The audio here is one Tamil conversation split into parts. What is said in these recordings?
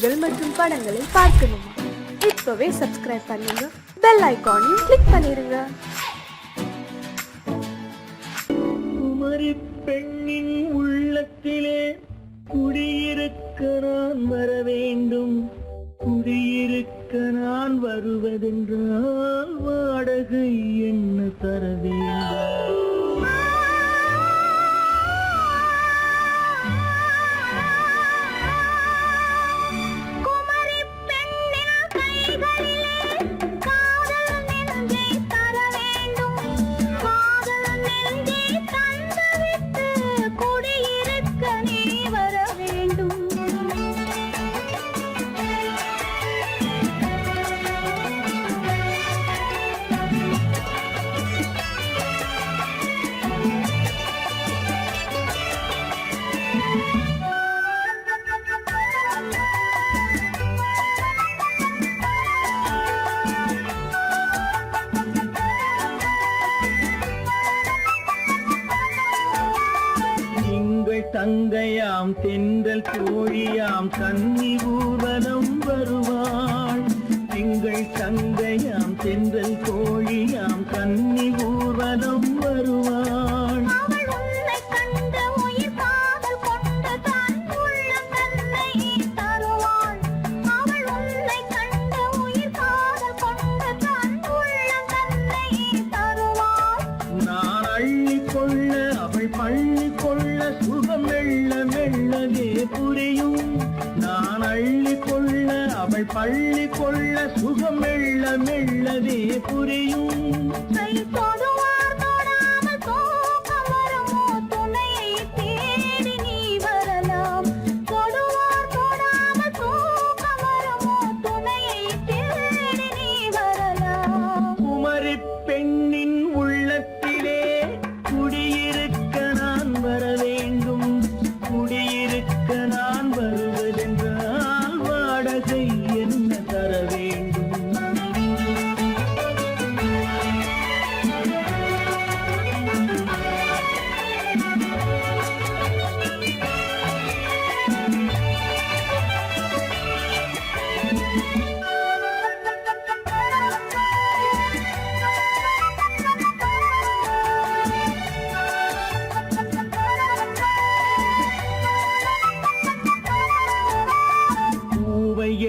செய்திகள் மற்றும் படங்களை பார்க்கணுமா? இப்பவே சப்ஸ்கிரைப் பண்ணுங்க, பெல் ஐகானையும் கிளிக் பண்ணிருங்க. குமரி பெண்ணின் உள்ளத்திலே குடியிருக்க நான் வர வேண்டும். குடியிருக்க நான் வருவதென்றால் வாடகை என்ன தர வேண்டும்? தங்கையாம் தென்றல் தோழியாம் கன்னி ஊர்வலம் வருவாள். எங்கள் தங்கையாம் தென்றல் தோழியாம் கன்னி ஊர்வலம் வருவாள். நான் அள்ளி கொள்ள அவள் பள்ளி கொள்ள சுகம் மெல்ல மெல்லவே புரியும். நான் அள்ளி கொள்ள அவள் பள்ளி கொள்ள சுகம் மெல்ல மெல்லவே புரியும். குமரி பெண்ணின் உள்ளத்திலே குடியிருக்க நான் வர வேண்டும். குடியிருக்க நான் வருவதென்றால் வாடகை என்ன தர வேண்டும்?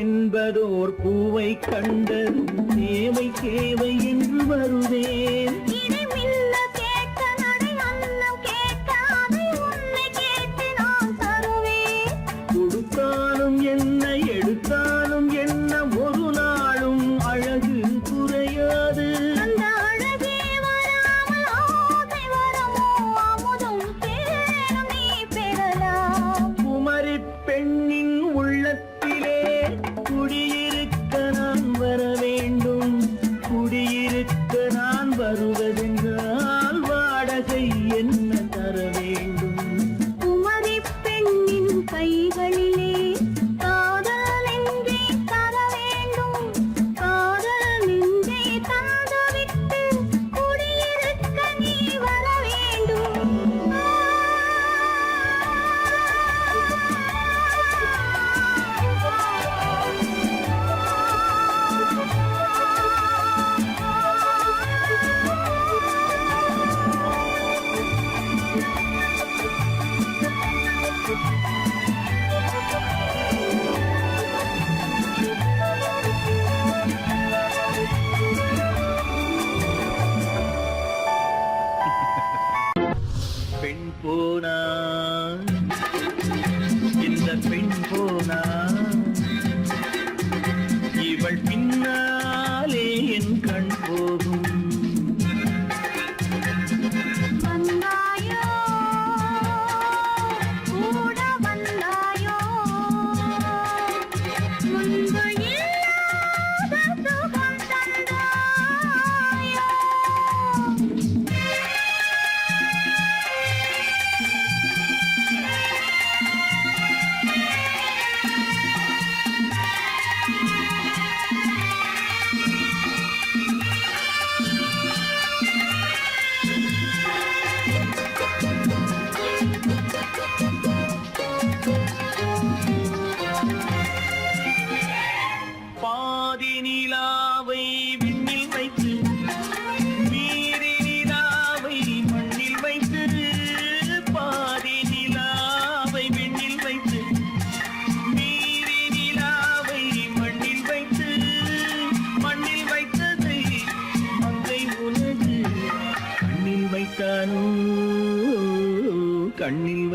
என்பதோர் பூவை கண்டதும் தேவை தேவை என்று வருவேன். கொடுத்தாலும் என்ன எடுத்தாலும் என்ன ஒரு நாளும் அழகு குறையாது. குமரி பெண்ணின் உள்ளத்திலே குடியிருக்க நான் வர வேண்டும். குடியிருக்க நான் வருவது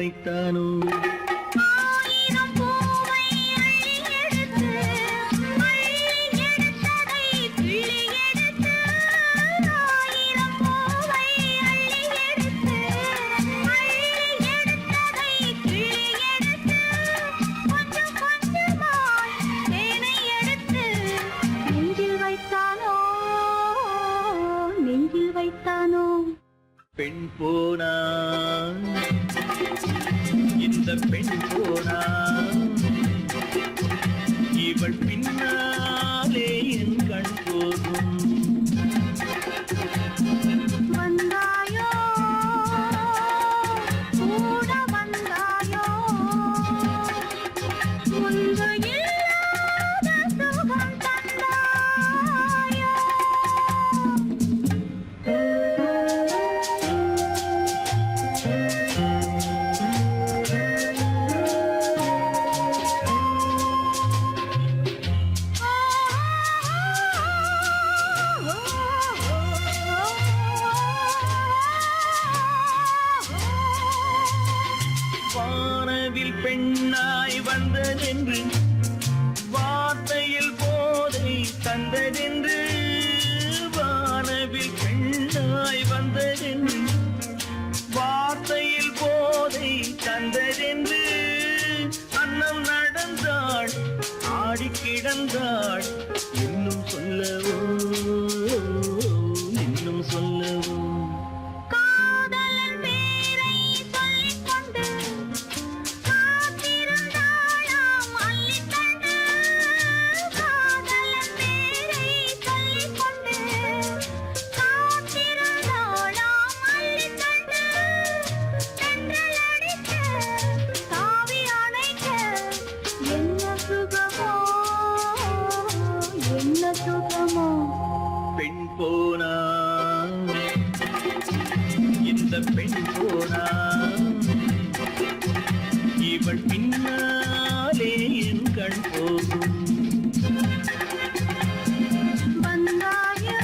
வைத்தானோ பெண் போனா இந்த பெண் போனா இவள் பின்னாலே என் கண் போகும் வந்தாயோ கூட வந்தாயோ முன்பு இல்லாத சுகம் தந்தாயோ வானவில் பெண்ணாய் வந்ததென்று வார்த்தையில் போதை தந்ததென்று வானவில் பெண்ணாய் வந்ததென்று வார்த்தையில் போதை தந்ததென்று அன்னம் நடந்தாள் ஆடி கிடந்தாள் இன்னும் சொல்லவோ இன்னும் சொல்லவோ பெண் போனா இந்த பெண் போனா இவள் பின்னாலே என் கண் போகும் வந்தாயோ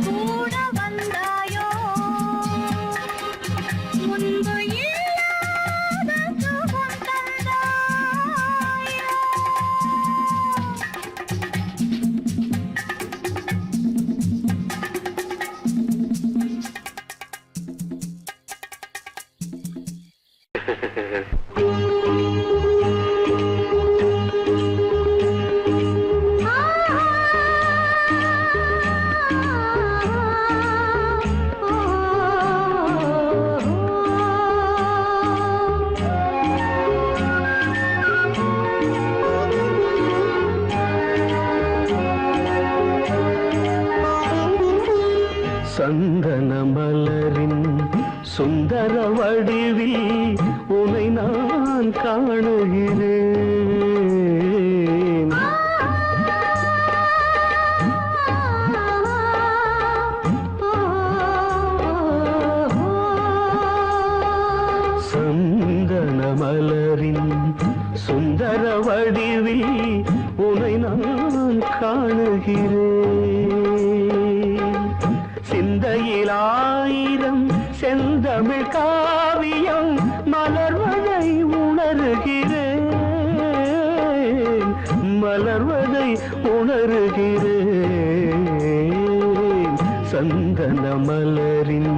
கூட வந்தாயோ முன்பு இல்லாத சுகம் தந்தாயோ சந்தன மலரின் சுந்தர வடிவில் உனை நான் காணுகிறேன் சந்தன மலரின் சுந்தர வடிவில் உனை நான் காணுகிறேன் சிந்தையிலாயிரம் செந்தமிழ் காவியம் மலர்வதை உணர்கிறேன் மலர்வதை உணர்கிறேன் சந்தன மலரின்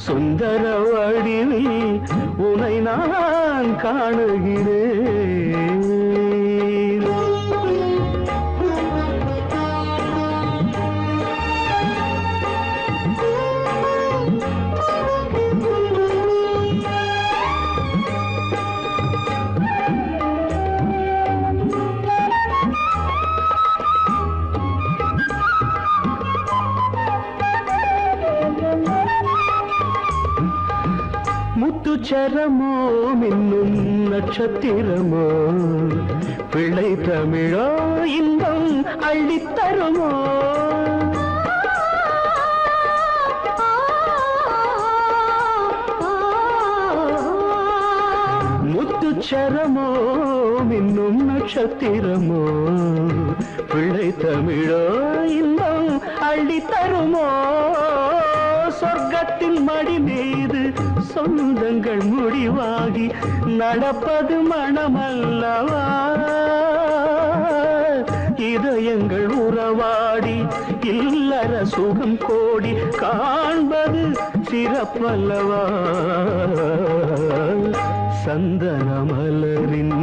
சுந்தர வடிவில் உனை நான் காணுகிறேன் முத்துச்சரமோ மின்னும் நட்சத்திரமோ பிள்ளை தமிழோ இன்பம் அள்ளித்தருமோ முத்துச்சரமோ மின்னும் நட்சத்திரமோ பிள்ளை தமிழோ இன்பம் அள்ளித்தருமோ சொர்க்கத்தின் மடி மீது சொந்தங்கள் முடிவாகி நடப்பது மனமல்லவா இதயங்கள் உறவாடி இல்லற சுகம் கோடி காண்பது சிறப்பல்லவா சந்தன மலரின்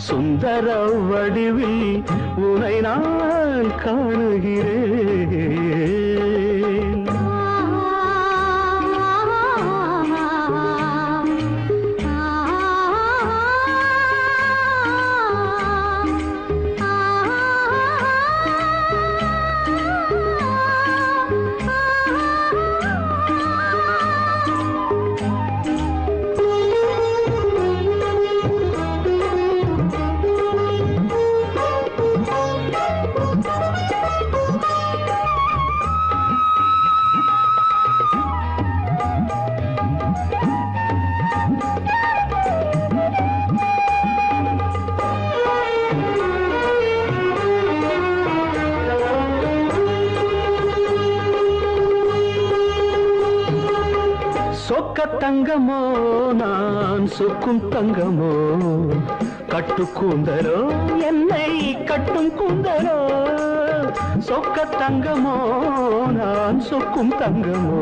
சுந்தர வடிவில் உனை நான் காணுகிறேன் சொக்க தங்கமோ நான் சொக்கும் தங்கமோ கட்டு கூந்தலோ என்னை கட்டும் கூந்தலோ சொக்க தங்கமோ நான் சொக்கும் தங்கமோ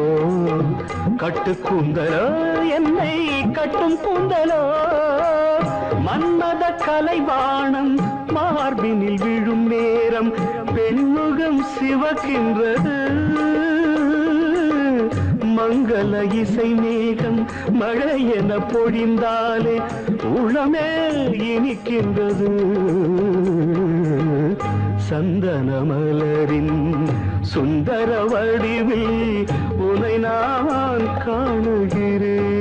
கட்டு கூந்தலோ என்னை கட்டும் கூந்தலோ மன்மத கலைவாணம் மார்பினில் விழும் நேரம் பெண்முகம் சிவக்கின்றது மங்கள இசை மேகம் மழை என பொழிந்தாலே உளமே இனிக்கின்றது சந்தன மலரின் சுந்தர வடிவில் உனை நான் காணுகிறேன்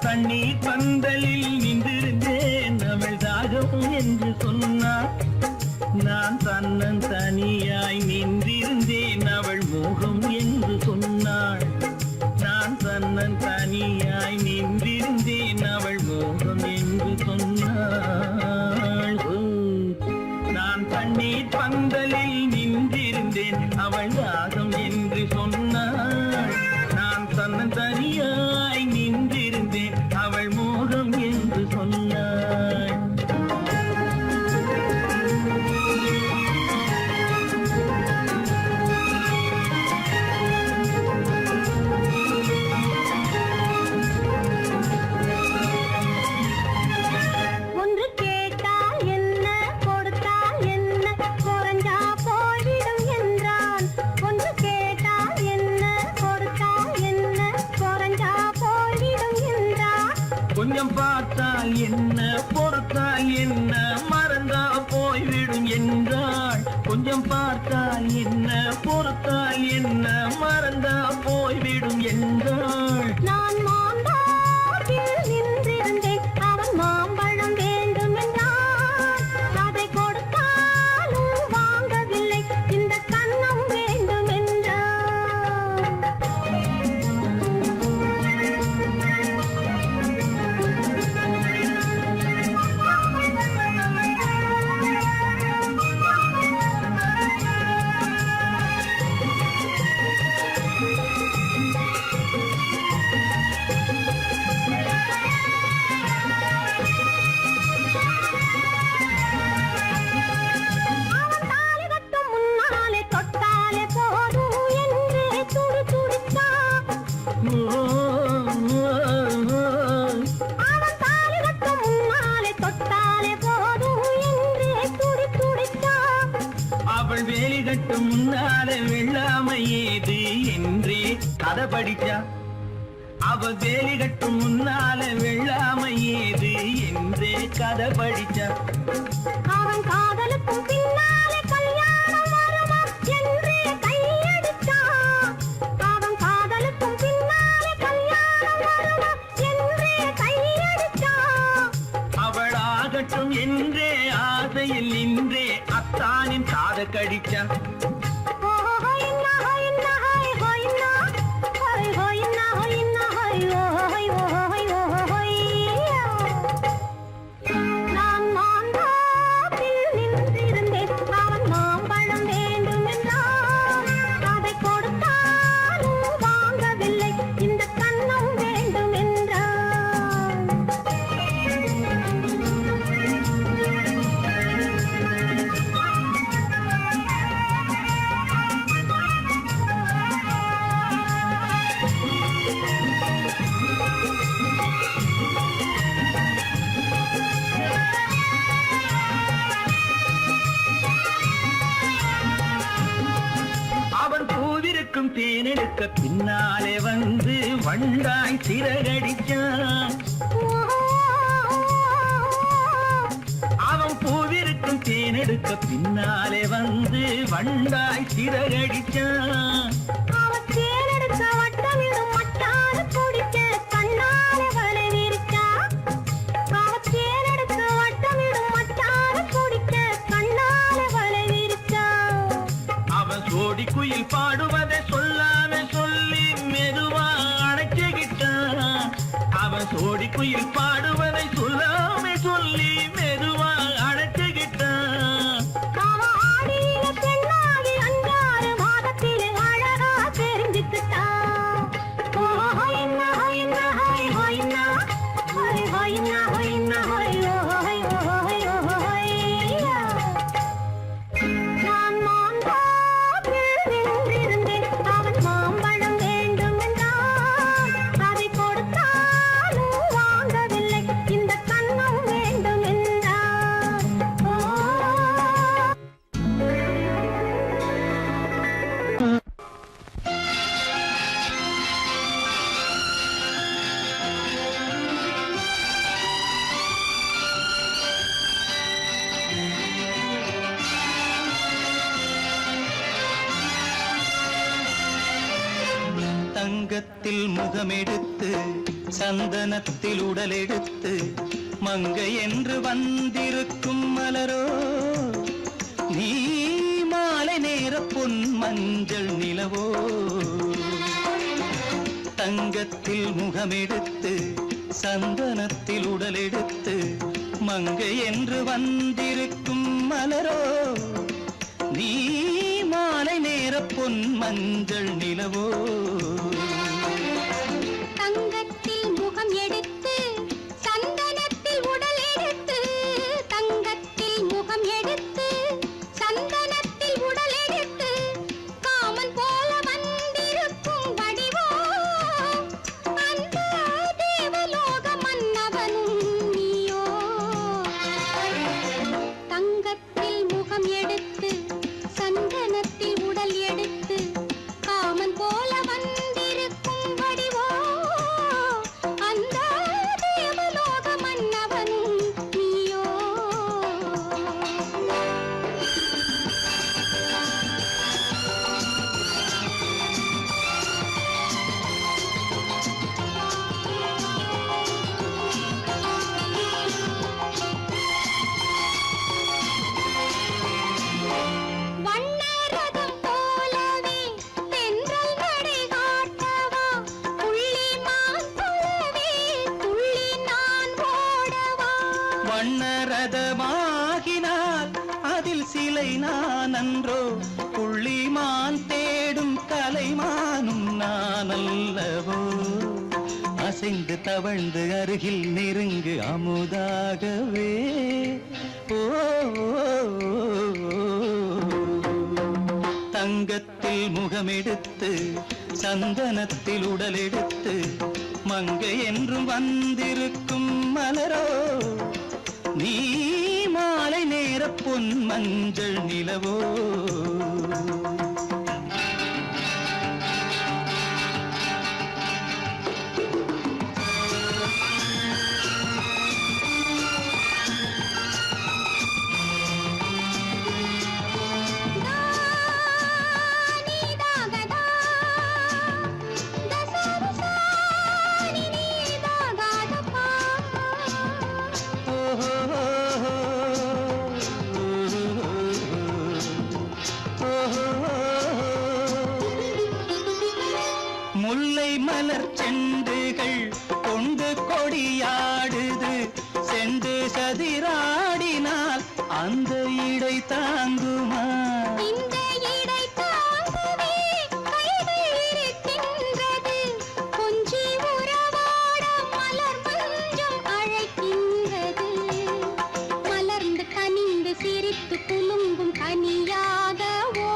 தண்ணீர் பந்தலில் நின்றிருந்தேன் அவள் தாகம் என்று சொன்னாள் நான் தன்னன் தனியாய் நின்றிருந்தேன் அவள் மோகம் என்று சொன்னாள் நான் தன்னன் தனியாய் நின்றிருந்தேன் அவள் மோகம் என்று சொன்னாள் நான் தண்ணீர் பந்தலில் நின்றிருந்தேன் அவள் தாகம் என்று சொன்னாள் நான் தன்னன் தனியாய் நின்றிருந்தேன் அவள் மோகம் என்று சொன்னாள் கொஞ்சம் பார்த்தால் என்ன பொறுத்தால் என்ன மறந்தா போய்விடும் என்றாள் கொஞ்சம் பார்த்தால் என்ன பொறுத்தால் என்ன மறந்தா போய்விடும் என்றாள் நான் மாம்பழத்தில் நின்றிருந்தேன் அவன் மாம்பழம் வேண்டும் என்றான் அதை கொடுத்தாலும் வாங்கவில்லை இந்த கன்னம் வேண்டும் என்றான் கட்டும் முன்னால வெள்ளாமை ஏது என்றே கதை படிச்சா. அவ வேலி கட்டும் முன்னால வெள்ளாமை ஏது என்றே கதை படிச்சா. அவன் காதலுக்கும் பின்னாலே கல்யாணம் வருமா என்றே கையடிச்சா. அவன் காதலுக்கும் பின்னாலே கல்யாணம் வருமா என்றே கையடிச்சா. அவளாகட்டும் என்றே ஆசையில் நின்றே அத்தானின் காத கடிச்சா. தேனெடுக்க பின்னாலே வந்து வண்டாய் சிறகடிச்சான். அவன் பூவிருக்கும் தேனெடுக்க பின்னாலே வந்து வண்டாய் சிறகடிச்சான். அவன் தேனெடுக்க வட்டமிடும் மட்டான குடிக்க கண்ணாலே வலை விரிச்சா. அவன் தேனெடுக்க வட்டமிடும் மட்டான குடிக்க கண்ணாலே வலை விரிச்சா. அவன் சோடி குயில் பாடுவதை சொல்லாம சொல்லி மெதுவா அணைச்சுக்கிட்டான். அவன் சோடி குயில் பாடுவதை சொல்லாம சொல்லி மெதுவா அணைச்சுக்கிட்டான். அவன் ஆடியில பெண்ணாகி 5-6 மாதத்திலே அழகா தெரிஞ்சுக்கிட்டான். தங்கத்தில் முகமெடுத்து சந்தனத்தில் உடலெடுத்து மங்கை என்று வந்திருக்கும் மலரோ நீ மாலை நேர பொன் மஞ்சள் நிலவோ. தங்கத்தில் முகமெடுத்து சந்தனத்தில் உடலெடுத்து மங்கை என்று வந்திருக்கும் மலரோ நீ மாலை நேர பொன் மஞ்சள் நிலவோ. தங்கத்தில் முகம் எடுத்து சந்தனத்தில் உடல் எடுத்து தங்கத்தில் முகம் எடுத்து சந்தனத்தில் உடல் எடுத்து காமன் போல வந்திருக்கும் வடிவோ அந்த தேவலோக மன்னவனும் நீயோ. தங்கத்தில் முகம் எடுத்து சந்தனத்தில் உடல் எடுத்து காமன் போல வந்திருக்கும் வடிவோ அந்த தேவலோக மன்னவனும் நீயோ. வண்ணரதம் போலவே தென்றல் நடை காட்டவா புள்ளிமான் போலவே துள்ளி நான் ஓடவா. வண்ணரதமாகினால் அதில் சிலை நான் அன்றோ புள்ளிமான் தேடும் கலைமானும் நான் அல்லவோ. அசைந்து தவழ்ந்து அருகில் நெருங்கு அமுதாகவே ஓ. தங்கத்தில் முகமெடுத்து சந்தனத்தில் உடலெடுத்து மங்கை என்றும் வந்திருக்கும் மலரோ நீ மாலை நேர பொன் மஞ்சள் நிலவோ முல்லை மலர் செண்டுகள் கொண்டு கொடியாடுது செண்டு சதிராடினால் அந்த இடை தாங்குமா இந்த இடை தாங்குவே கைகள் இருக்கின்றது கொஞ்சி உறவாட மலர் மஞ்சம் அழைக்கின்றது மலர்ந்து கனிந்து சிரித்து குலுங்கும் கனியாகவோ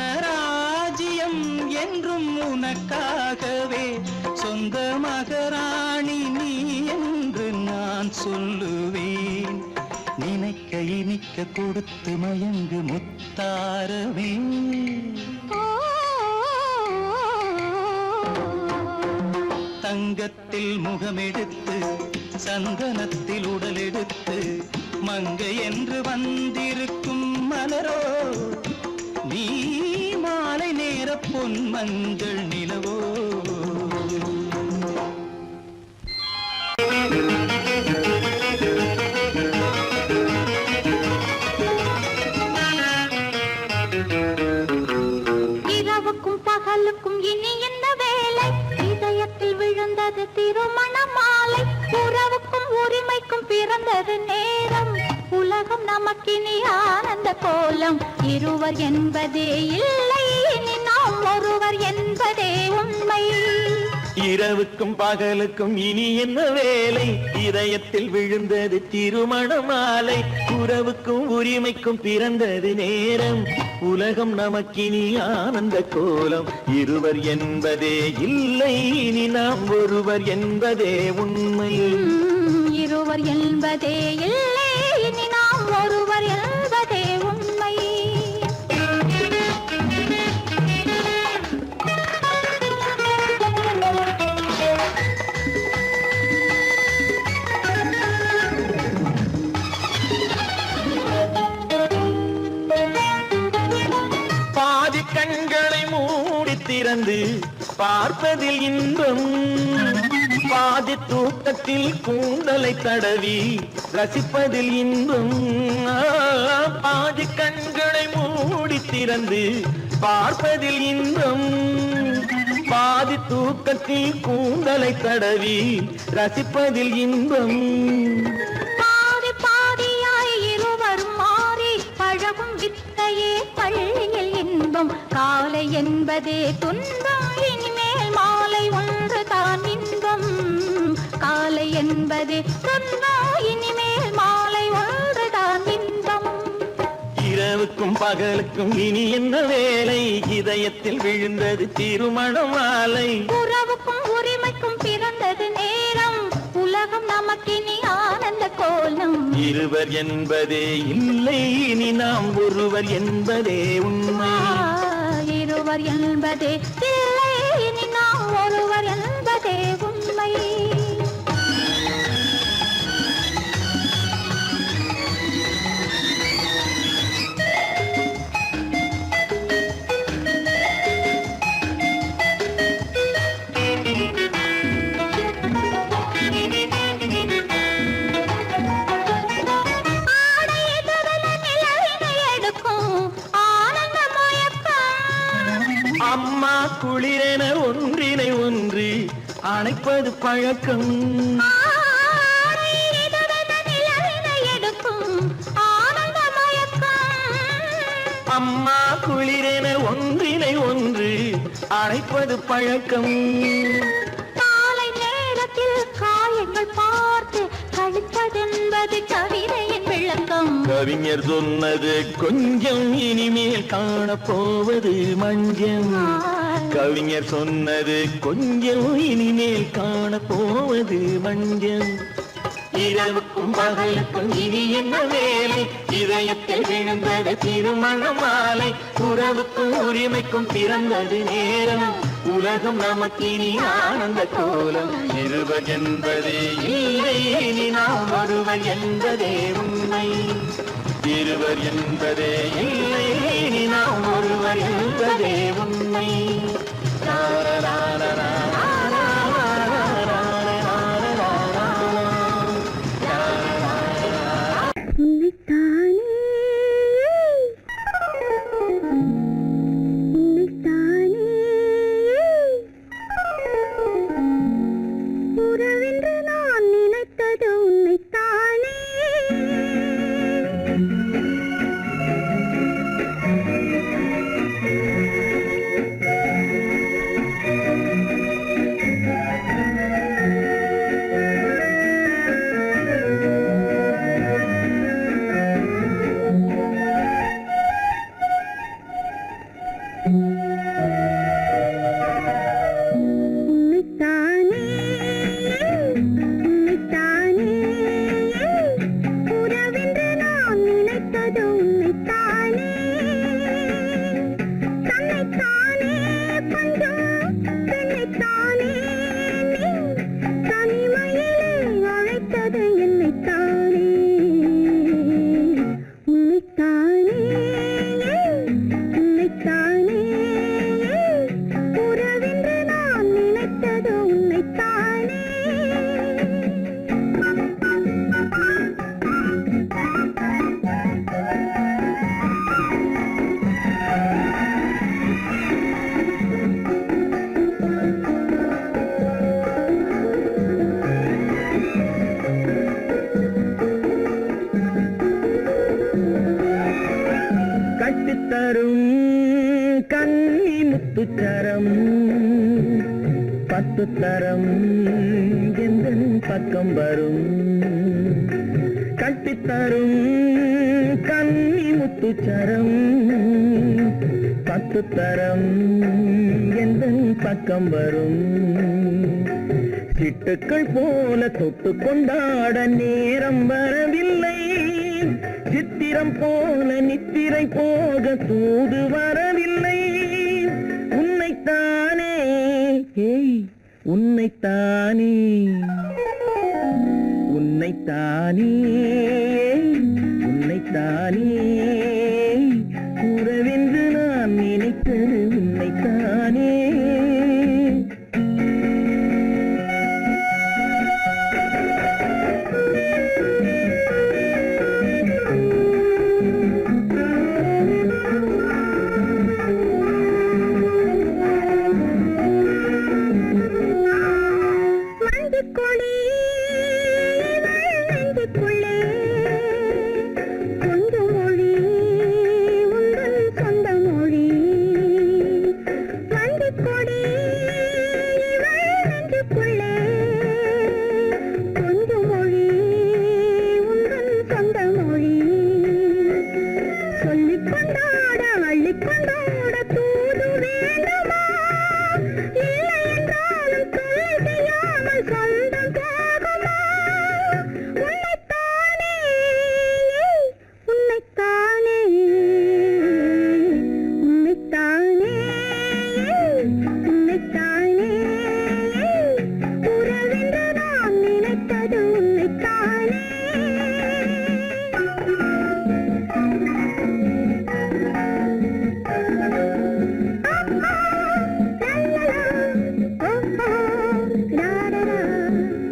மனராஜ்யம் என்றும் உனக்காகவே சொந்த மகராணி நீ என்று நான் சொல்லுவேன் நினைக்க இனிக்க கொடுத்து மயங்கு முத்தாரவே தங்கத்தில் முகமெடுத்து சந்தனத்தில் உடலெடுத்து மங்கை என்று வந்திருக்கும் மலரோ நீ மாலை நேர பொன் மஞ்சள் நிலவோ இரவுக்கும் பகலுக்கும் இனி என்ன வேலை இதயத்தில் விழுந்தது திருமண மாலை உறவுக்கும் உரிமைக்கும் பிறந்தது நேரம் உலகம் நமக்கினி ஆனந்த கோலம் இருவர் என்பதே இல்லை இனி நாம் ஒருவர் என்பதே உண்மை இரவுக்கும் பகலுக்கும் இனி என்ன வேலை இதயத்தில் விழுந்தது திருமண மாலை உறவுக்கும் உரிமைக்கும் பிறந்தது நேரம் உலகம் நமக்கினி ஆனந்த கோலம் இருவர் என்பதே இல்லை இனி நாம் ஒருவர் என்பதே உண்மை இருவர் என்பதே இல்லை இனி நாம் ஒருவர் என்பதே உண்மை பாதி கண்களை மூடி திறந்து பார்ப்பதில் இன்பம் பாதி தூக்கத்தில் கூந்தலை தடவி ரசிப்பதில் இன்பம் பாதி கண்களை மூடி திறந்து பார்ப்பதில் இன்பம் பாதி தூக்கத்தில் கூந்தலை தடவி ரசிப்பதில் இன்பம் பாதி பாதியாய் இருவரும் மாறி பழகும் வித்தையே பள்ளியில் இன்பம் காலை என்பதே துன்பம் இனிமேல் மாலை ஒன்று தான் இன்பம் காலை என்பதே துன்பம் இனிமேல் மாலை ஒன்று தான் இன்பம் இரவுக்கும் பகலுக்கும் இனி என்ன வேலை இதயத்தில் விழுந்தது திருமண மாலை உறவுக்கும் உரிமைக்கும் பிறந்தது நேரம் உலகம் நமக்கினி ஆனந்த கோலம் இருவர் என்பதே இல்லை இனி நாம் ஒருவர் என்பதே உண்மை இருவர் என்பதே இல்லை இனி நாம் ஒருவர் என்பதே உண்மை அம்மா குளிரென ஒன்றினை ஒன்று அணைப்பது பழக்கம் அம்மா அணைப்பது பழக்கம். காலை நேரத்தில் காயங்கள் பார்த்து கழிப்பதென்பது கவிதையின் விளக்கம். கவிஞர் சொன்னது கொஞ்சம், இனிமேல் காணப்போவது மஞ்சம். கவிஞர் சொன்னது கொஞ்சம், இனிமேல் காணப்போவது மஞ்சம். இரவுக்கும் பகலுக்கும் இனி என்ன வேலை? இதயத்தில் விழுந்தது திருமண மாலை. உறவுக்கும் உரிமைக்கும் பிறந்தது நேரம். உலகம் நமக்கினி ஆனந்த கோலம். இருவர் என்பதே இல்லை, இனி நாம் ஒருவர் என்பதே உண்மை. இருவர் என்பதே இல்லை, இனி நாம் ஒருவர் என்பதே உண்மை. உறவென்று நான் நினைத்தது உன்னைத்தானே. கட்டித்தரும் கன்னி முத்துச்சரம் 10 தரம் எந்தன் பக்கம் வரும். கட்டித்தரும் கன்னி முத்துச்சரம் 10 தரம் எந்தன் பக்கம் வரும். சிட்டுக்கள் போல தொட்டு கொண்டாட நேரம் வரவில்லை. சித்திரம் போல நித்திரை போக தூது வரவில்லை. உன்னைத்தானே, உன்னைத்தானே, உன்னைத்தானே, உன்னைத்தானே. உறவென்று நான் நினைத்தது உன்னைத்தானே.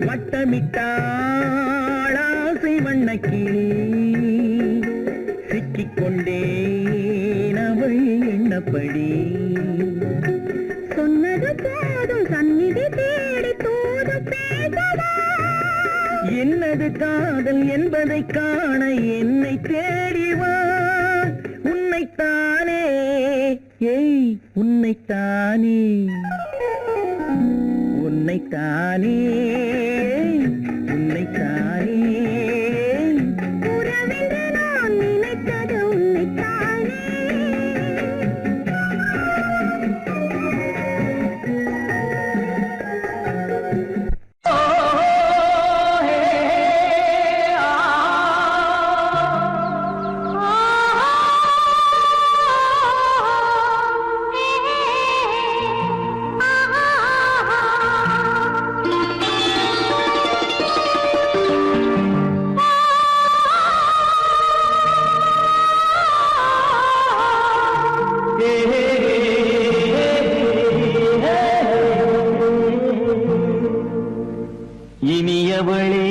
வட்டமிட்டாளாசை வண்ணக்கிளி சிக்கிக்கொண்டேன் அவள் எண்ணப்படி. சொன்னது போதும் சந்நிதி தேடி தூது பேசவா. என்னது காதல் என்பதை காண என்னை தேடிவா. உன்னைத்தானே, ஏய் உன்னைத்தானே உன்னைத்தானே உன்னைத்தானே உறவென்று நான் நினைத்தது உன்னைத்தானே. இனியவளே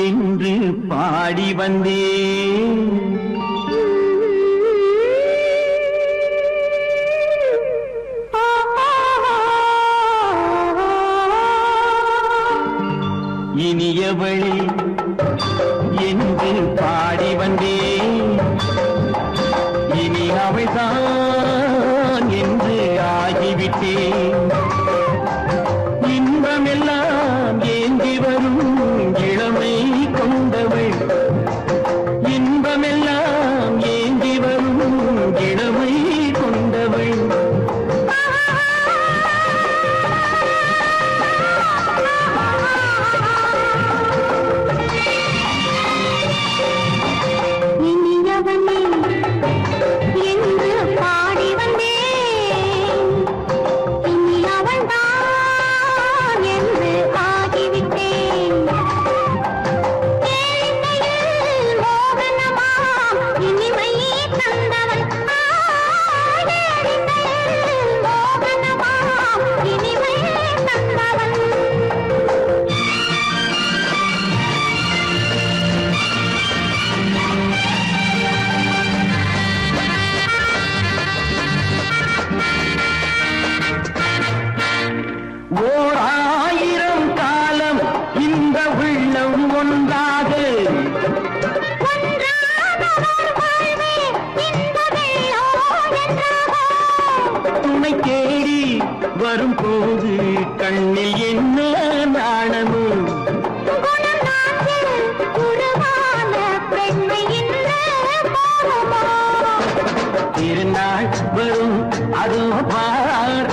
என்று பாடி வந்தேன். இனியவளே என்று பாடி வந்தேன். இனி அவள்தான் என்று ஆகிவிட்டேன். இன்பமெல்லாம் ஏந்தி வரும் இளமை கொண்டவள். இன்பமெல்லாம் ஏந்தி வரும் இளமை கொண்டவள். இனியவனே என்று பாடி வந்தேன். இனி அவள்தான் என்று ஆகிவிட்டேன். கேளிக்கையில் மோகனமாம் இனிமை தந்தவள். கேளிக்கையில் மோகனமாம் இனிமை தந்தவள். ஓர் ஆயிரம் காலம் இந்த உள்ளம் ஒன்றாக துணை தேடி வரும்போது கண்ணில் என்ன நாணமும். திருநாள் வரும் அதோ பார்.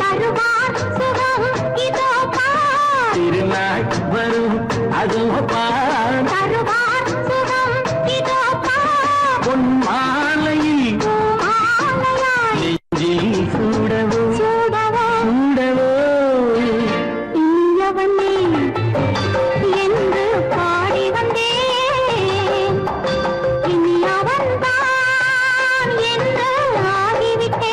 திருநாள் வரும் அதோ பார். பொன் மாலையில் நெஞ்சில் சூடவோ சூடவோ. என்று பாடி வந்தேன். இனி அவன்தான் என்று ஆகிவிட்டேன்.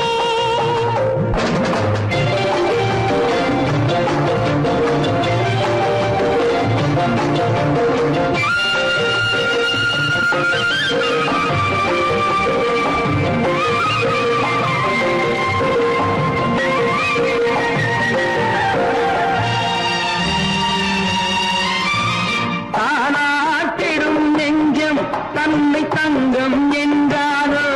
தானாட்டிடும் நெஞ்சம் தன்னை தங்கம் என்றாரோ.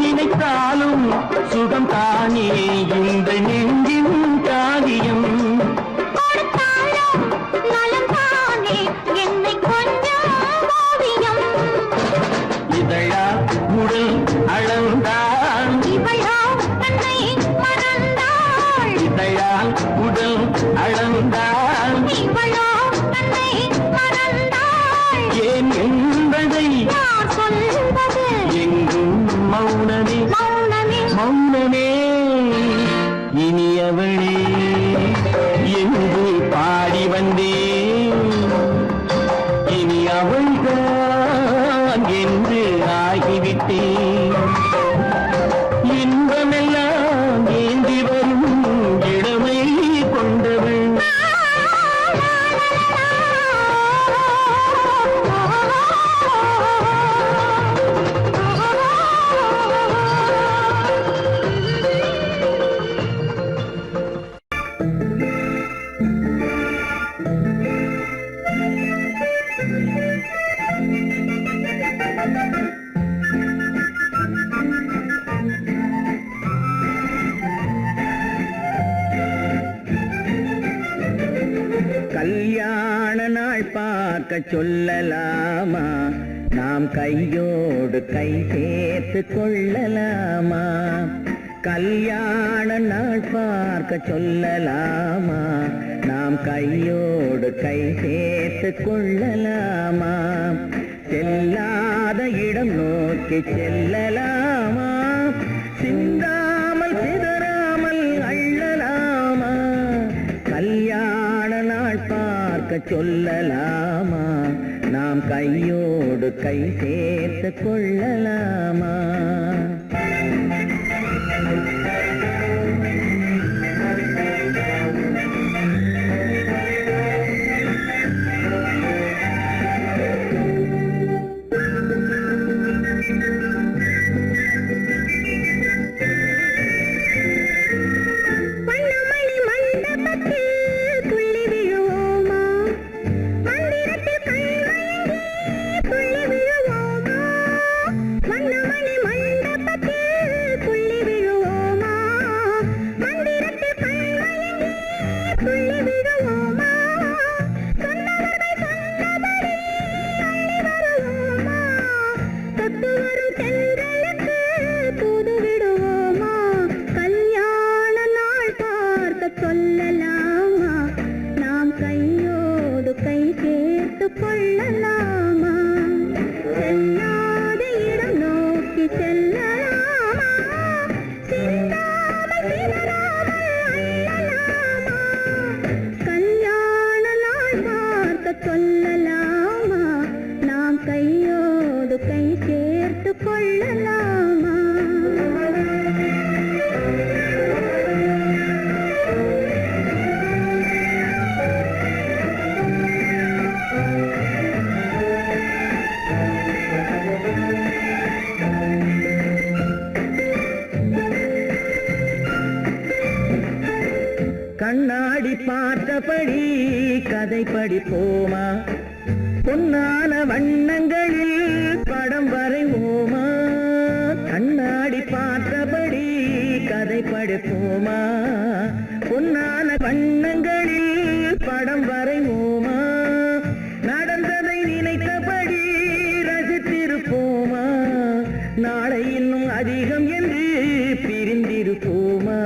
நினைத்தாலும் சுகம் தானே இந்த நெஞ்சின் காரியம். இதழா உடல் அளந்தான். இதழால் உடல் அளந்தான். ஏன் என்பதை எங்கும் மௌனமே மௌனமே. இனியவளே என்று பாடி வந்தேன். இனி அவள்தான் என்று ஆகிவிட்டேன். இன்பமெல்லாம் ஏந்தி வரும் இளமை கொண்டவள். கல்யாண நாள் பார்க்க சொல்லலாமா, நாம் கையோடு கை சேர்த்து கொள்ளலாமா. கல்யாண நாள் பார்க்க சொல்லலாமா, நாம் கையோடு கை சேர்த்து கொள்ளலாமா. செல்லாத இடம் நோக்கி செல்லலாமா, சிந்தாமல் சிதறாமல் அள்ளலாமா. கல்யாண நாள் பார்க்க சொல்லலாமா, நாம் கையோடு கை சேர்த்து கொள்ளலாமா. கண்ணாடி பார்த்தபடி கதை படிப்போமா, பொன்னான வண்ணங்களில் படம் வரைவோமா. கண்ணாடி பார்த்தபடி கதை படிப்போமா, பொன்னான வண்ணங்களில் படம் வரைவோமா. நடந்ததை நினைத்தபடி ரசித்திருப்போமா, நாளை இன்னும் அதிகம் என்று பிரிந்திருப்போமா.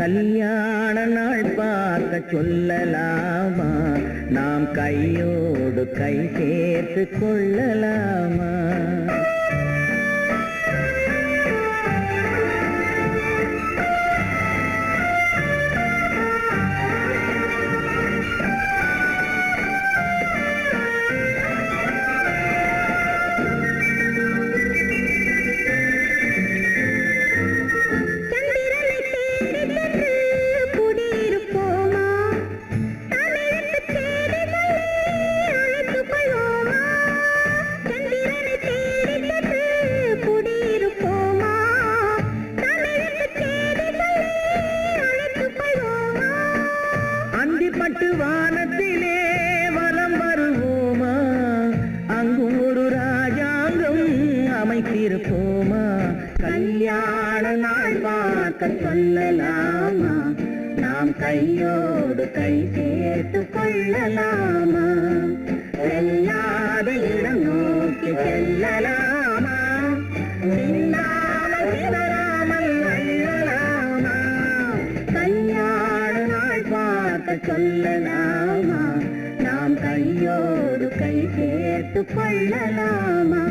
கல்யாண நாள் பார்க்க சொல்லலாமா, நாம் கையோடு கை சேர்த்து கொள்ளலாமா. வானத்திலே வலம் வருவோமா, அங்கும் ஒரு ராஜாங்கம் அமைத்திருப்போமா. கல்யாண நாள் பார்க்க சொல்லலாமா, நாம் கையோடு கை சேர்த்து கொள்ளலாமா. செல்லாத இடம் நோக்கி செல்லலாமா, சின்னாமல் சிதறாமல் அள்ளலாமா. கல்யாண நாள் பார்க்க சொல்லலாமா, நாம் கையோடு கை சேர்த்து கொள்ளலாமா.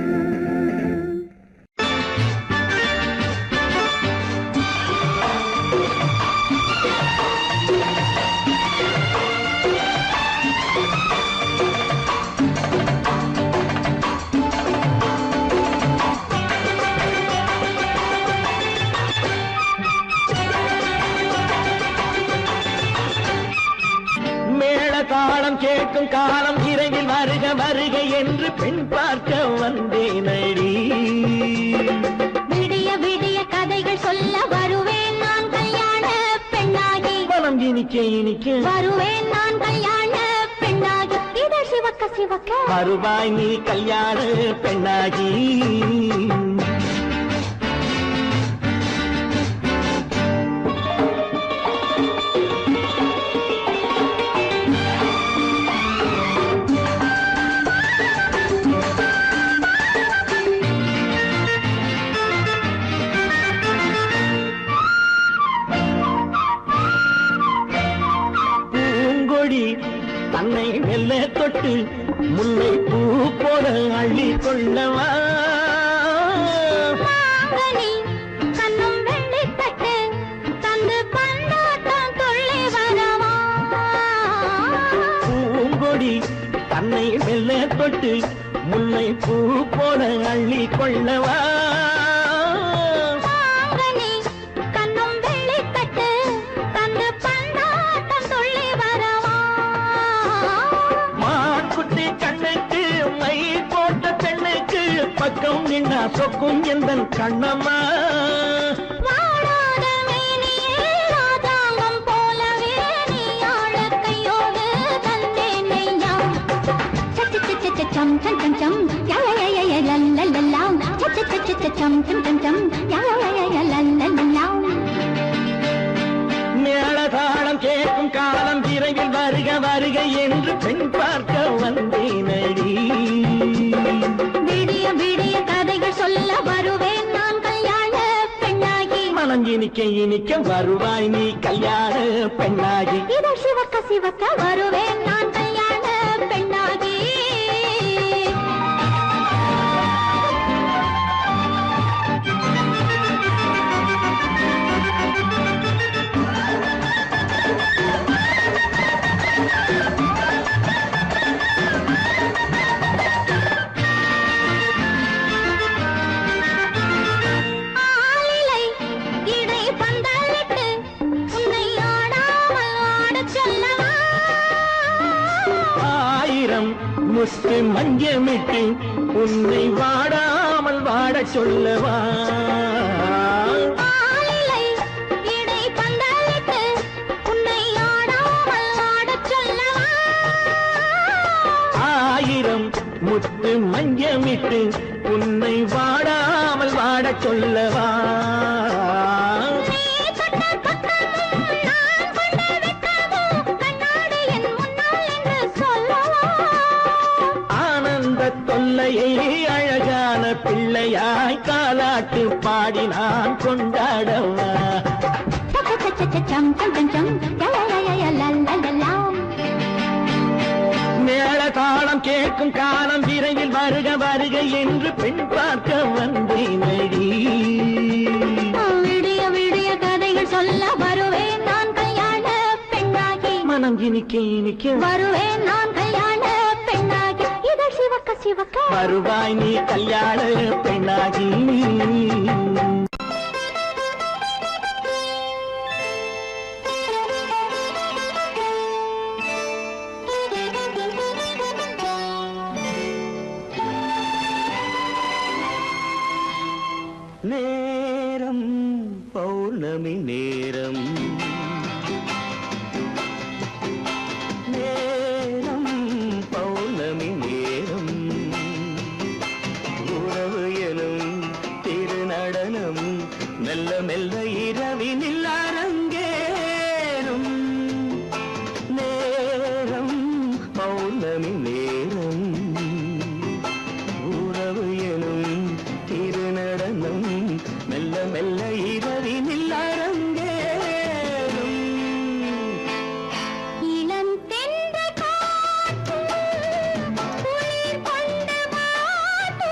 தாளம் கேட்கும் காலம் இறையில் வருக வருக என்று பெண் பார்க்க வந்தேனடி. விடிய விடிய கதைகள் சொல்ல வருவேன் நான் கல்யாண பெண்ணாகி. மனம் இனிக்க இனிக்க வருவேன் நான் கல்யாண பெண்ணாகி. இதை சிவக்க சிவக்க வருவாய் நீ கல்யாண பெண்ணாகி. பூங்கொடி தன்னை மெல்ல தொட்டு முல்லை பூ போல அள்ளி கொள்ளவா மாங்கனி கண்ணும் வெள்ளித்தட்டு தந்து பந்தாட்டம் துள்ளி வரவா பூங்கொடி தன்னை மெல்ல தொட்டு முல்லை பூ போல அள்ளி கொள்ளவா மாங்கனி கண்ணும் வெள்ளித்தட்டு தந்து பந்தாட்டம் துள்ளி வரவா மாக்குட்டி கண்ணுக்கு மை போட்ட பெண்ணுக்கு பக்கம் நின்னா சொக்கும் எந்தன் கண்ணம்மா வாழாத மேனியே ராஜாங்கம் போலவே நீ ஆழ கையோடு தந்தேன் நெய்யா சம் சம் சம் சம் யா யா யா யா லல்லல்லா சம் சம் சம் சம் யா யா யா யா லல்லல்லா மேளதாளம் கேட்கும் காலம் விரைவில் வருக வருக என்று பெண் பார்க்க வந்தேனடி விடிய விடிய கதைகள் சொல்ல வருவேன் நான் கல்யாண பெண்ணாகி மனம் இனிக்க இனிக்க வருவாய் நீ கல்யாண பெண்ணாகி இதழ் சிவக்க சிவக்க வருவேன் நான் கல்யாண பெண்ணாகி ஆலிலை இடை பந்தலிட்டு உன்னை ஆடாமல் ஆடச் சொல்லவா ஆயிரம் முஸ்து மஞ்சமிட்டு உன்னை வாடாமல் வாடச் சொல்லவா ஆலிலை இடை பந்தலிட்டு உன்னை ஆடாமல் ஆடச் சொல்லவா ஆயிரம் முத்து மஞ்சமிட்டு உன்னை வாடாமல் வாடச் சொல்லவா நீ தொட்ட பக்கமும் நான் கொண்ட வெட்கமும் கண்ணாடி என் முன்னால் என்று சொல்லவா ஆனந்த தொல்லையை அழகான பிள்ளையாய் காலாட்டு பாடி நான் கொண்டாடவா சம் சம் சம் சம் யா யா யா யா லல்லல்லா மேளதாளம் கேட்கும் காலம் விரைவில் வருக வருக என்று பெண் பார்க்க வந்தேனடி விடிய விடிய கதைகள் சொல்ல வருவேன் நான் கல்யாண பெண்ணாகி மனம் இனிக்க இனிக்க வருவேன் நான் கல்யாண பெண்ணாகி இதழ் சிவக்க சிவக்க வருவாய் நீ கல்யாண பெண்ணாகி நேரம் பௌர்ணமி நேரம் நேரம் பௌர்ணமி நேரம் உறவு எனும் திருநடனம் மெல்ல மெல்ல இரவினில் அரங்கேறும் நேரம் பௌர்ணமி நேரம் உறவு எனும் திருநடனம் மெல்ல மெல்ல இரவினில் அரங்கேறும் இளம் தென்றல் காற்று குளிர் கொண்டு வாட்டு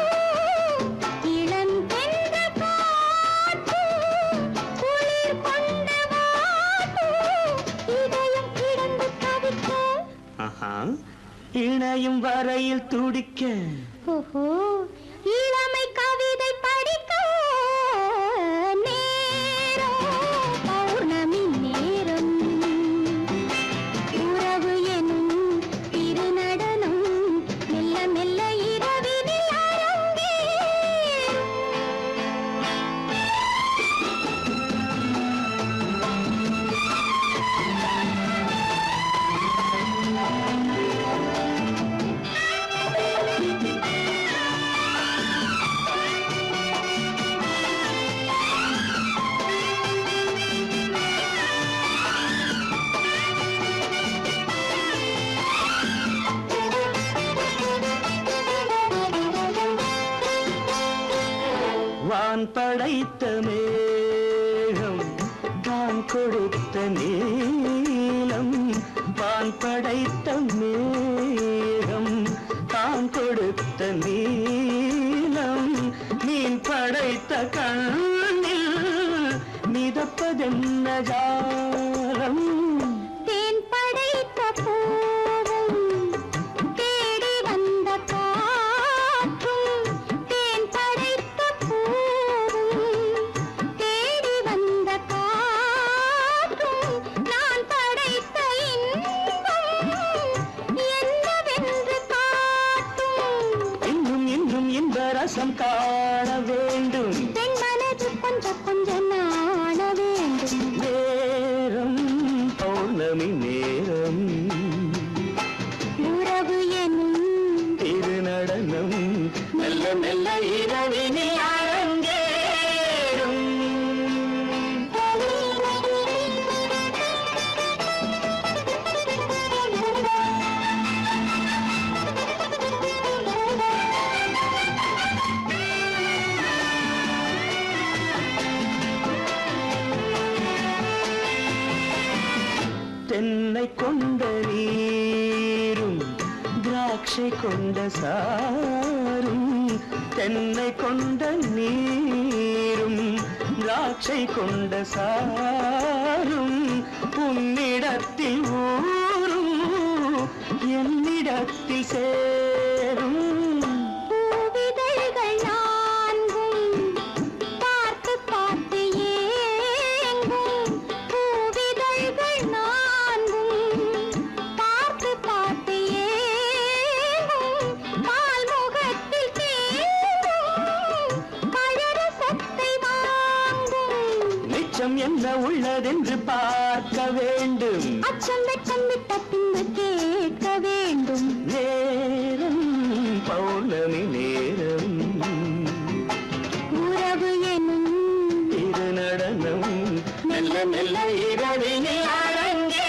இளம் தென்றல் காற்று குளிர் கொண்டு வாட்டு இதயம் கிடந்து தவிக்க ஆஹா இணையும் வரையில் துடிக்க ஓஹோ இளமை கவிதை படிக்க நேரம் பௌர்ணமி நேரம் உறவு எனும் திருநடனம் மெல்ல மெல்ல இரவினில் அரங்கேறும் வான் படைத்த மேகம் தான் கொடுத்த நீலம் வான் படைத்த மேகம் தான் கொடுத்த நீலம் மீன் படைத்த கண்ணில் மிதப்பதென்ன ஜாலம் தேன் படைத்த பூவும் தேடி வந்த காற்றும் தேன் படைத்த பூவும் தேடி வந்த காற்றும் நான் படைத்த இன்பம் என்னவென்று காட்டும் இன்னும் இன்னும் இந்த ரசம் காண வேண்டும் பெண் மனது கொஞ்சம் கொஞ்சம் நாண வேண்டும் நேரம் பௌர்ணமி நேரம் உறவு எனும் திருநடனம் மெல்ல மெல்ல இரவினில் அரங்கேறும் தென்னை கொண்ட நீரும் திராட்சை கொண்ட சாரும் தென்னை கொண்ட நீரும் திராட்சை கொண்ட சாரும் உன்னிடத்தில் ஊரும் என்னிடத்தில் சேரும் பூவிதழ்கள் நான்கும் பார்த்து பார்த்து ஏங்கும் பூவிதழ்கள் நான்கும் பார்த்து பார்த்து ஏங்கும் பால் முகத்தில் தேங்கும் பழரசத்தை வாங்கும் நிச்சம் என்ன உள்ளதென்று பார்க்க வேண்டும் அச்சம் வெட்கம் விட்ட பின்பு கேட்க வேண்டும் நேரம் பௌர்ணமி நேரம் உறவு எனும் திருநடனம் மெல்ல மெல்ல இரவினில் அரங்கேறும்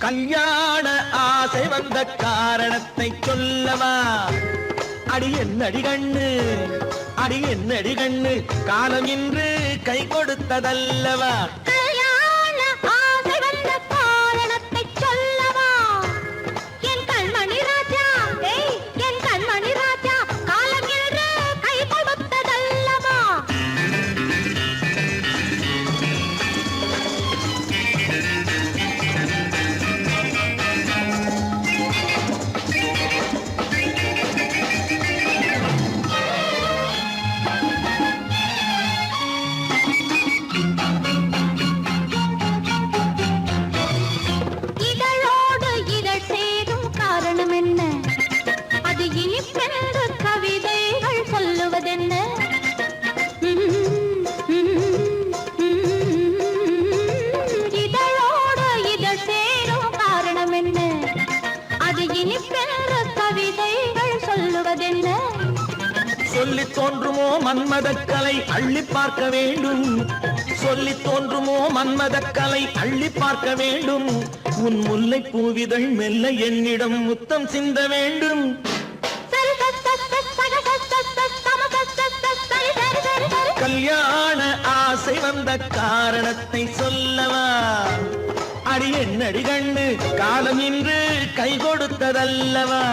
கல்யாண ஆசை வந்த காரணத்தை சொல்லவா அடி என்னடி கண்ணு அடி என்னடி கண்ணு காலம் இன்று கை கொடுத்ததல்லவா கல்யாண ஆசை வந்த காரணத்தை சொல்லவா என் கண்மணி ராஜா என் கண்மணி ராஜா காலம் என்று கை கொடுத்ததல்லவா இதழோடு இதழ் சேரும் காரணம் என்ன அது இனிப்பென்று கவிதைகள் சொல்லுவதென்ன இதழோடு இதழ் சேரும் காரணம் என்ன அது இனிப்பென்று கவிதைகள் சொல்லுவதென்ன சொல்லித் தோன்றுமோ மன்மதக்கலை அள்ளி பார்க்க வேண்டும் சொல்லித் தோன்றுமோ மன்மதக்கலை அள்ளி பார்க்க வேண்டும் உன் முல்லை பூவிதழ் மெல்ல என்னிடம் முத்தம் சிந்த வேண்டும் கல்யாண ஆசை வந்த காரணத்தை சொல்லவா அடி என்னடி கண்ணு காலம் இன்று கை கொடுத்ததல்லவா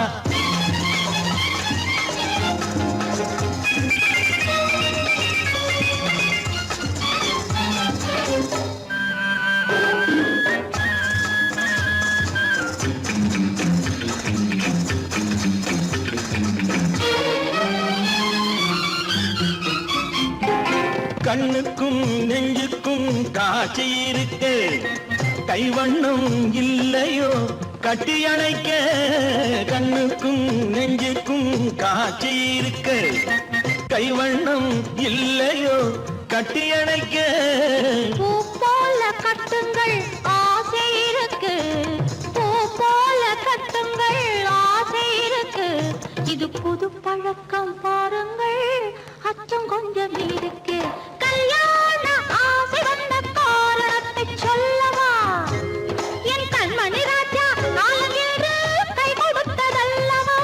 கண்ணுக்கும் நெஞ்சுக்கும் காட்சி இருக்கு கைவண்ணம் இல்லையோ கட்டி அணைக்க கண்ணுக்கும் நெஞ்சுக்கும் காட்சி இருக்க கைவண்ணம் இல்லையோ கட்டி அணைக்க பூ போல கட்டுங்கள் ஆசை இருக்கு பூ போல கட்டுங்கள் ஆசை இருக்கு இது புது பழக்கம் பாருங்கள் அச்சம் கொஞ்சம் இருக்கு கல்யாண ஆசை வந்த காரணத்தை சொல்லவா என் கண்மணி ராஜா நாளங்கேறு கை கொடுத்ததல்லவா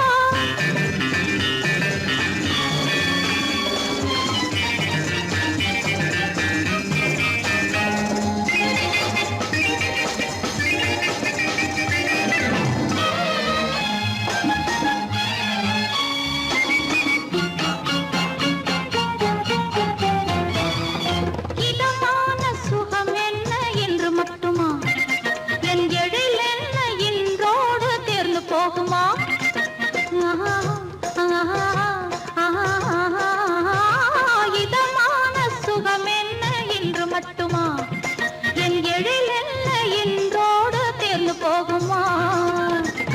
இதமான சுகம் என்ன என்று மட்டுமா என் எழில் என்ன இன்றோடு தேர்ந்து போகுமா இதமான சுகம் என்ன என்று மட்டுமா என் எழில் என்ன இன்றோடு தேர்ந்து போகுமா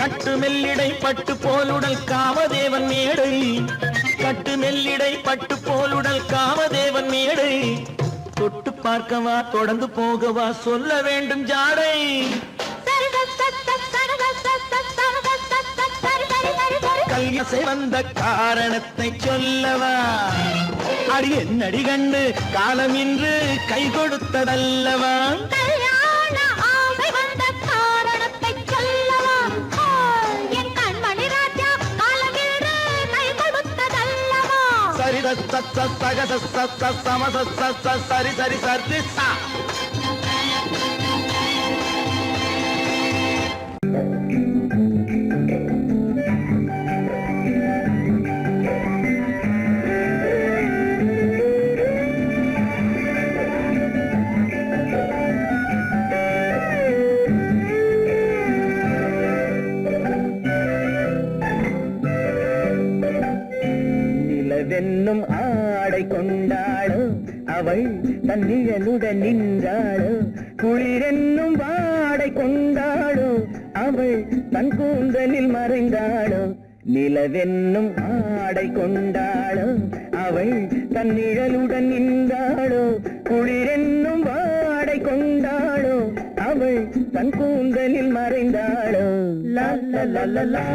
கட்டு மெல்லிடை பட்டு போலுடல் காமதேவன் மேடை கட்டு மெல்லிடை பட்டு போலுடல் காமதேவன் மேடை தொட்டு பார்க்கவா தொடர்ந்து போகவா சொல்ல வேண்டும் ஜாடை கல்யாசை வந்த காரணத்தை சொல்லவா அடி என்னடி கண்டு காலம் இன்று கை கொடுத்ததல்லவா கல்யாண ஆசை வந்த காரணத்தை சொல்லவா என் கண்மணி ராஜா காலமில்லை கை கொடுத்ததல்லவா சரி சக சம சரி சரி சரி சா நிலவென்னும் ஆடை கொண்டாளோ அவள் தன் நிழலுடன் நின்றாளோ குளிரென்னும் வாடை கொண்டாளோ அவள் தன் கூந்தலில் மறைந்தாளோ நிலவென்னும் ஆடை கொண்டாளோ அவள் தன் நிழலுடன் நின்றாளோ குளிரென்னும் வாடை கொண்டாளோ அவள் தன் கூந்தலில் மறைந்தாளோ லா லா லா லா லா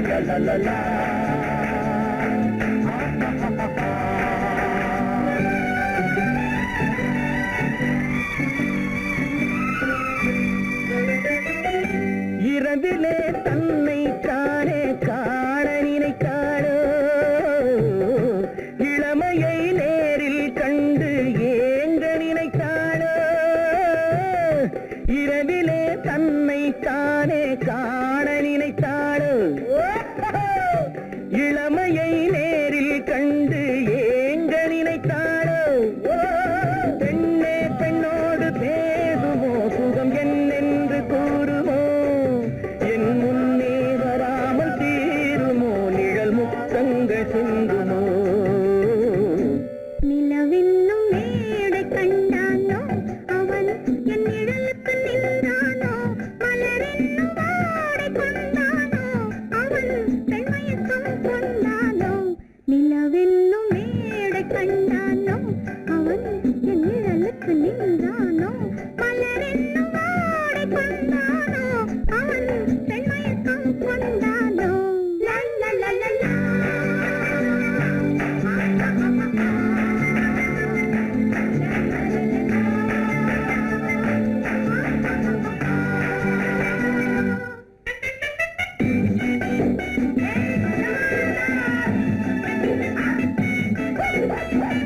la la la la இரவிலே தன்னை தானே காண நினைத்தாளோ இளமையை நேரில் கண்டு ஏங்க நினைத்தாளோ இரவிலே தன்னை தானே காண நினைத்தாளோ இளமையை நேரில் கண்டு ஏங்க நினைத்தாளோ பெண்ணே பெண்ணோடு பேசுமோ சுகம் என்னென்று கூறுமோ என் முன்னே வராமல் தீருமோ நிழல் முத்தங்கள் சிந்துமோ நிலவென்னும் மேடை கண்டானோ அவன் என் நிழலுக்கு நின்றானோ மலரென்னும் வாடை கொண்டானோ அவன் பெண்மயக்கம் கொண்டானோ நிலவென்னும் மேடை கண்டானோ அவன் என் நிழலுக்கு நின்றானோ மலரென்னும் வாடை கொண்டானோ அவன் பெண்மயக்கம் கொண்டானோ லா லா லா லா லா la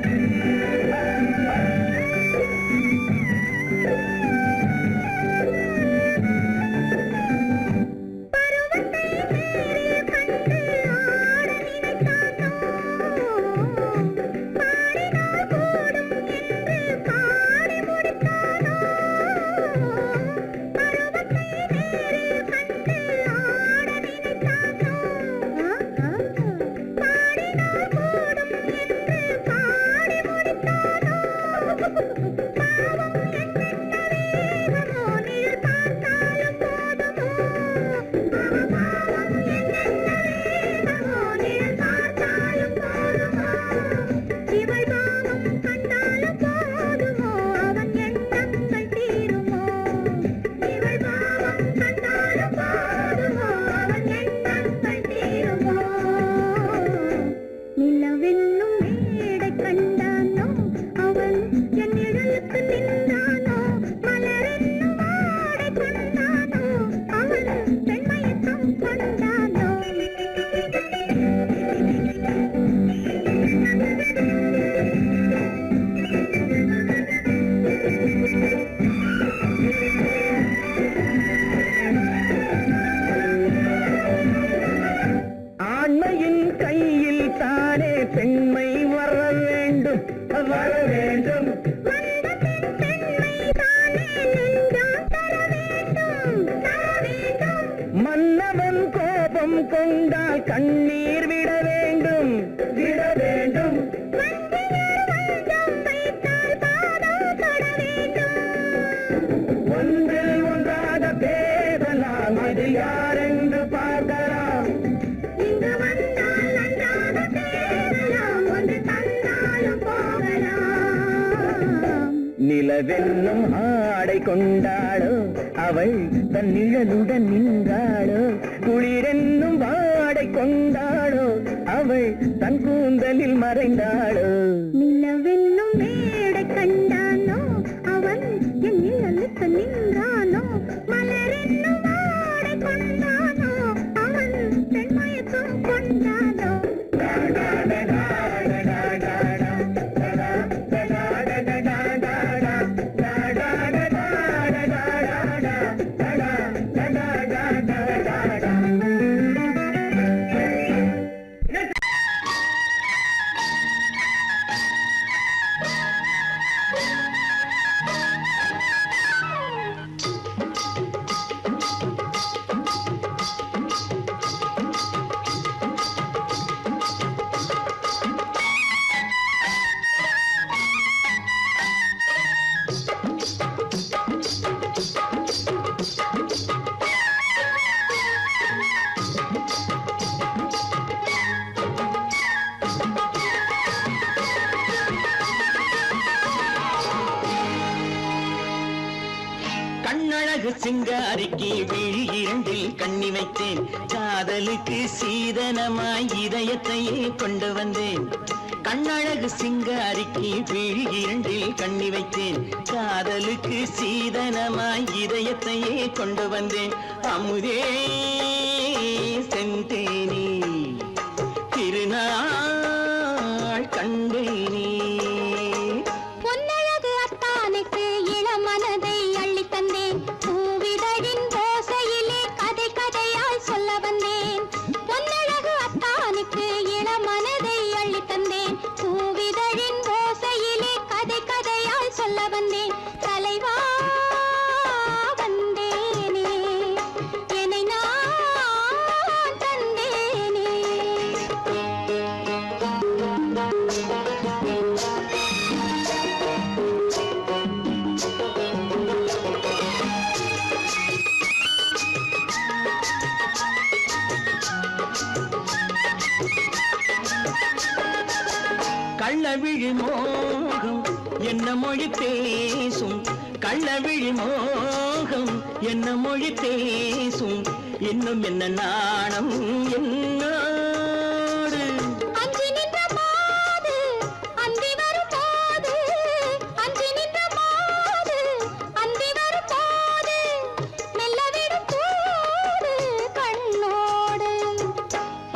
வர வேண்டும். மன்னவன் கோபம் கொண்டால் கண்ணீர் விட வேண்டும், விட வேண்டும். ஒன்றில் ஒன்றாக பேசலாம், அது யாரென்று பார்க்கலாம். இங்கு வந்தால் நன்றாக பேசலாம், ஒன்று தந்தாலும் போகலாம். நிலவென்னும் ஆடை கொண்டாளோ அவள் தன் நிழலுடன் நின்றாளோ, குளிரென்னும் வாடை கொண்டாளோ அவள் தன் கூந்தலில் மறைந்தாளோ. நிலவென்னும் மேடை கண்டானோ அவன் என் நிழலுக்கு நின்றானோ, மலரென்னும் வாடை கொண்டானோ அவன் பெண் மயக்கம் கொண்டானோ. கண்ணழகு சிங்காரிக்கு விழி இரண்டில் கண்ணி வைத்தேன், காதலுக்கு சீதனமாய் இதயத்தையே கொண்டு வந்தேன். கண்ணழகு சிங்காரிக்கு விழி இரண்டில் கண்ணி வைத்தேன், காதலுக்கு சீதனமாய் இதயத்தையே கொண்டு வந்தேன். அமுதே செந்தேனே திருநாள் கண்டேனே. பொன்னழகு அத்தானுக்கு இளமனதை அள்ளி தந்தேன், பூவிதழின் ஓசையிலே கதை கதையாய் சொல்ல வந்தேன். பொன்னழகு அத்தானுக்கு இளமனதை அள்ளி தந்தேன், பூவிதழின் ஓசையிலே கதை கதையாய் சொல்ல வந்தேன். தலைவா வந்தேனே, என்னை நான் தந்தேனே. கள்ளவிழி மோகம் என்ன மொழி பேசும், கள்ளவிழி மோகம் என்ன மொழி பேசும், இன்னும் என்ன நாணம் என்னோடு. அஞ்சி நின்ற மாது அந்தி வரும் போது, அஞ்சி நின்ற மாது அந்தி வரும் போது, மெல்ல விடும் போது கண்ணோடு.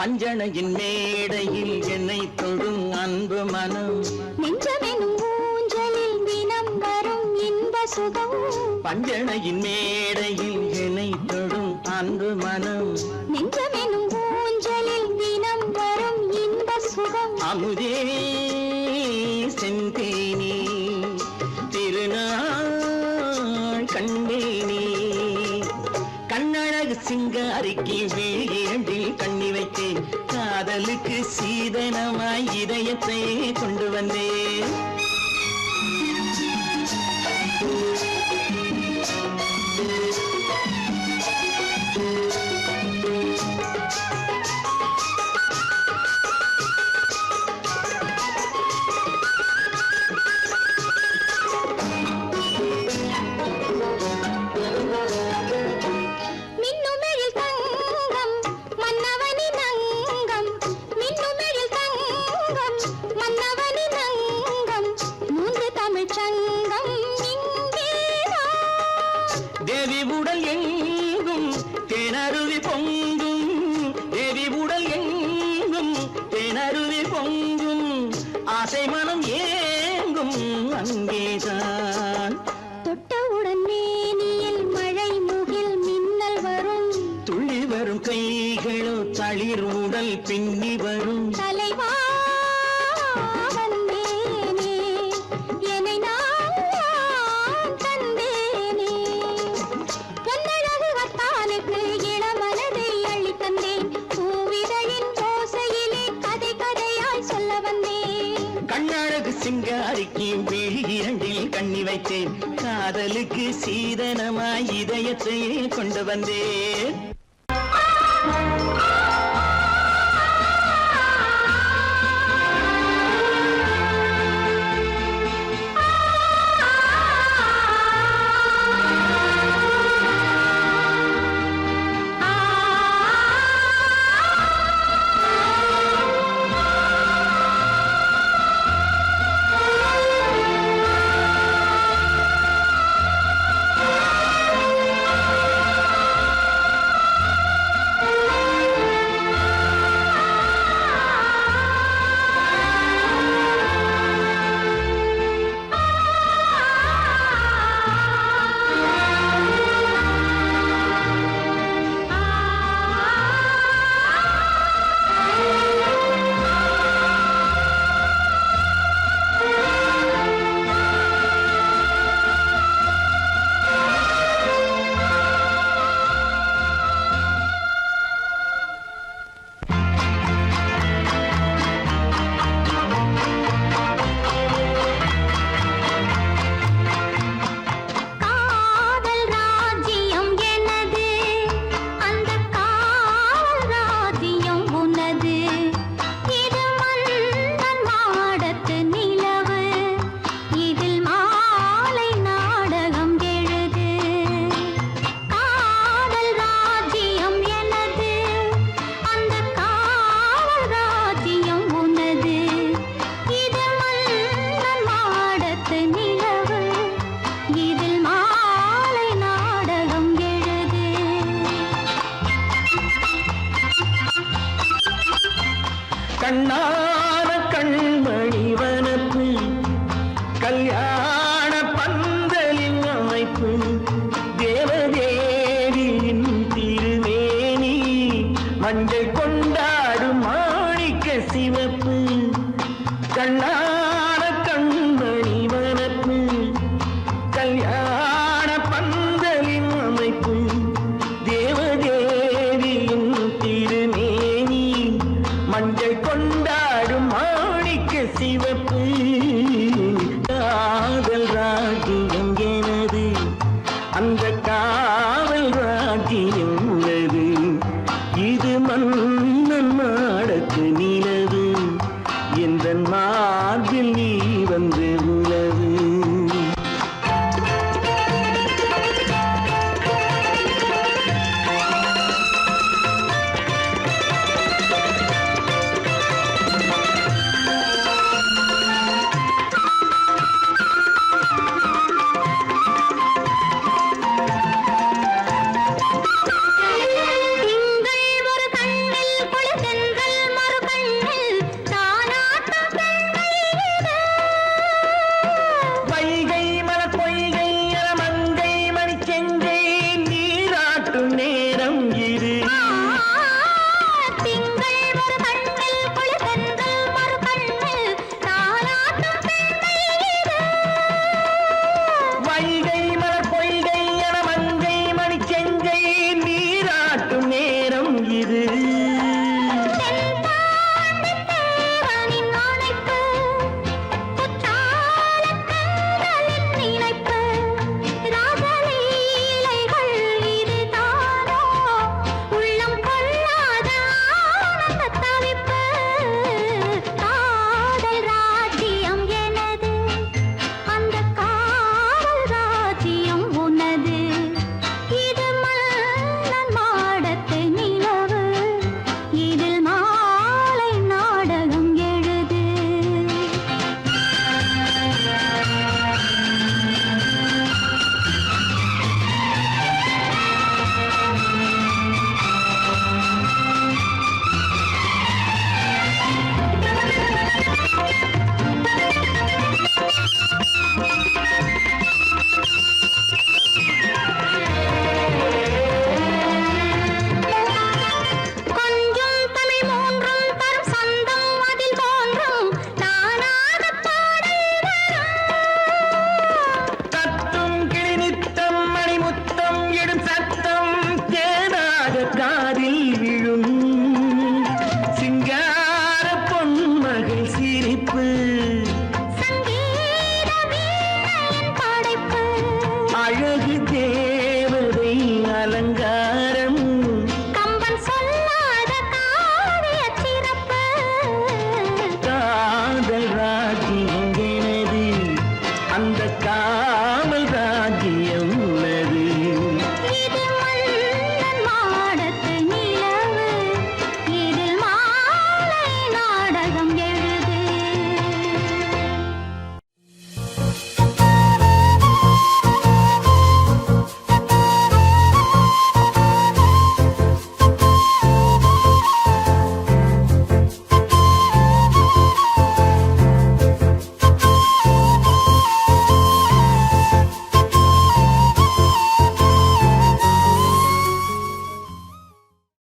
பஞ்சணையின் மேடையில் என்னை தொடும் அன்பு மனம், நெஞ்சமெனும் ஊஞ்சலில் தினம் வரும் இன்ப சுகம். பஞ்சணையின் மேடையில் என்னை தொடும் அன்பு மனம், நெஞ்சமெனும் ஊஞ்சலில் தினம் வரும் இன்ப சுகம். அமுதே செந்தேனே திருநாள் கண்டேனே. கண்ணழகு சிங்காரிக்கு விழி இரண்டில் கண்ணி வைத்தேன், காதலுக்கு சீதனமாய் இதயத்தை கொண்டு வந்தேன். மின்னுமெழில் தங்கம் மன்னவனின் அங்கம், மின்னுமெழில் தங்கம் மன்னவனின் அங்கம், மூன்று தமிழ்ச் சங்கம் இங்கேதான். தேவி உடல் எங்கும் தேனருவி பொங்கும், தேவி உடல் எங்கும் தேனருவி பொங்கும், ஆசை மனம் ஏங்கும் அங்கேதான். தொட்டவுடன் மேனியில் மழை முகில் மின்னல் வரும், துள்ளி வரும் கைகளோ தளிர் உடல் பின்னி வரும். தலைவா வந்தேனே, கண்ணழகு சிங்காரிக்கு விழி இரண்டில் கண்ணி வைத்தேன் காதலுக்கு சீதனமாய் இதயத்தையே கொண்டு வந்தேன் கண்ணான கண்மணி வனப்பு கல்யாண பந்தலின் அமைப்பு தேவதேவியின் திருமேனி மஞ்சள் கொண்டாடும் மாணிக்க சிவப்பு கண்ணான கண்மணி வனப்பு கல்யாண பந்தலின் அமைப்பு தேவதேவியின் திருமேனி மஞ்சள் கொண்டாடும் மாணிக்க சிவப்பு காதல் ராஜ்யம் எனது அந்த காவல் ராஜ்யம் உள்ளது இது மன்னன் நாடத்து நிலவு எந்த மார்பில் நீ வந்து